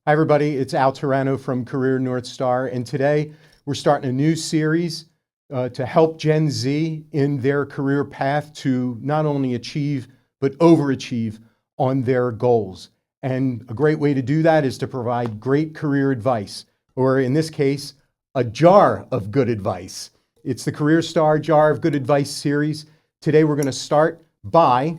Hi everybody, it's Al Turano from Career North Star, and today we're starting a new series to help Gen Z in their career path to not only achieve but overachieve on their goals. And a great way to do that is to provide great career advice, or in this case, a jar of good advice. It's the Career Star Jar of Good Advice series. Today we're going to start by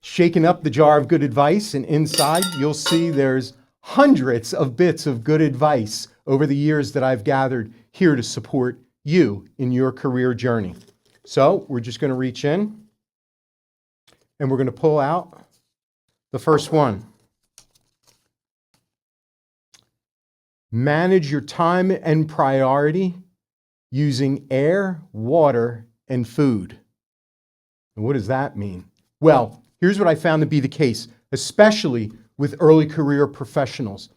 shaking up the jar of good advice, and inside you'll see there's hundreds of bits of good advice over the years that I've gathered here to support you in your career journey. So we're just going to reach in and we're going to pull out the first one. Manage your time and priority using air, water, and food. And what does that mean? Well, here's what I found to be the case, especially with early career professionals.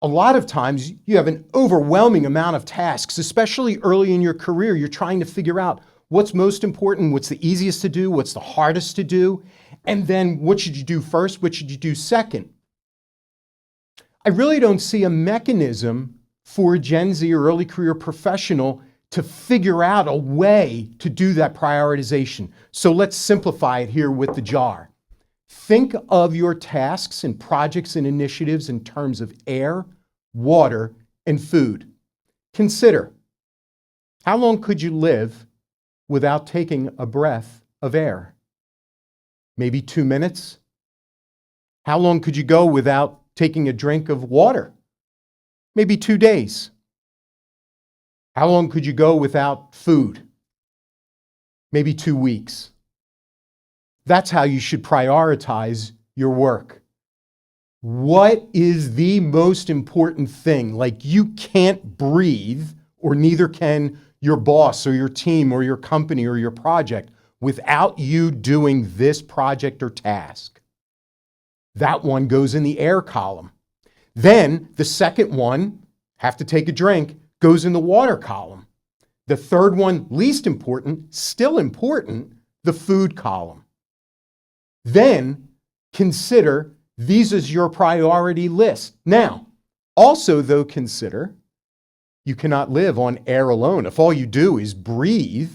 A lot of times you have an overwhelming amount of tasks, especially early in your career. You're trying to figure out what's most important, what's the easiest to do, what's the hardest to do, and then what should you do first, what should you do second. I really don't see a mechanism for a Gen Z or early career professional to figure out a way to do that prioritization. So let's simplify it here with the jar. Think of your tasks and projects and initiatives in terms of air, water, and food. Consider, how long could you live without taking a breath of air? Maybe 2 minutes? How long could you go without taking a drink of water? Maybe 2 days. How long could you go without food? Maybe 2 weeks. That's how you should prioritize your work. What is the most important thing? Like, you can't breathe, or neither can your boss or your team or your company or your project without you doing this project or task. That one goes in the air column. Then the second one, have to take a drink, goes in the water column. The third one, least important, still important, the food column. Then consider these as your priority list. Now, also though, consider you cannot live on air alone. If all you do is breathe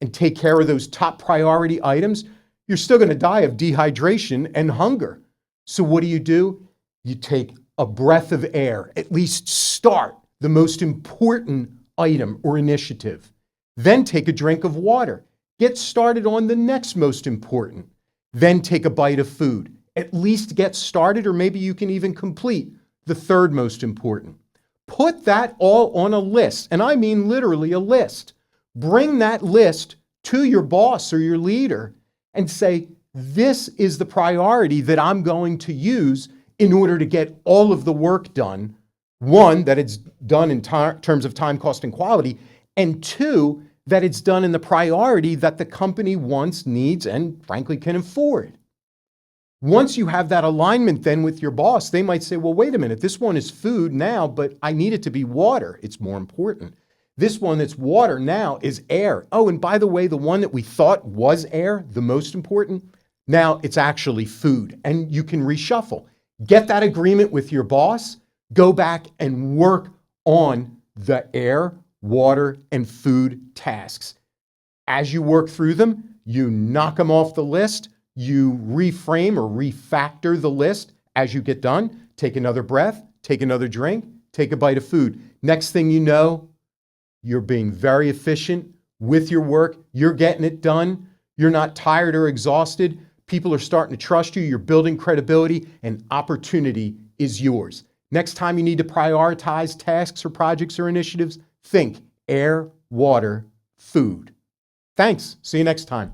and take care of those top priority items, you're still going to die of dehydration and hunger. So what do? You take a breath of air, at least start the most important item or initiative. Then take a drink of water. Get started on the next most important. Then take a bite of food. At least get started, or maybe you can even complete the third most important. Put that all on a list, and I mean literally a list. Bring that list to your boss or your leader and say, this is the priority that I'm going to use in order to get all of the work done. One, that it's done in terms of time, cost, and quality, and two, that it's done in the priority that the company wants, needs, and frankly can afford. Once you have that alignment then with your boss, they might say, well, wait a minute, this one is food now, but I need it to be water. It's more important. This one that's water now is air. Oh, and by the way, the one that we thought was air, the most important, now it's actually food, and you can reshuffle. Get that agreement with your boss, go back and work on the air, water, and food tasks. As you work through them, you knock them off the list, you reframe or refactor the list as you get done. Take another breath, take another drink, take a bite of food. Next thing you know, you're being very efficient with your work, you're getting it done, you're not tired or exhausted, people are starting to trust you, you're building credibility, and opportunity is yours. Next time you need to prioritize tasks or projects or initiatives, think air, water, food. Thanks. See you next time.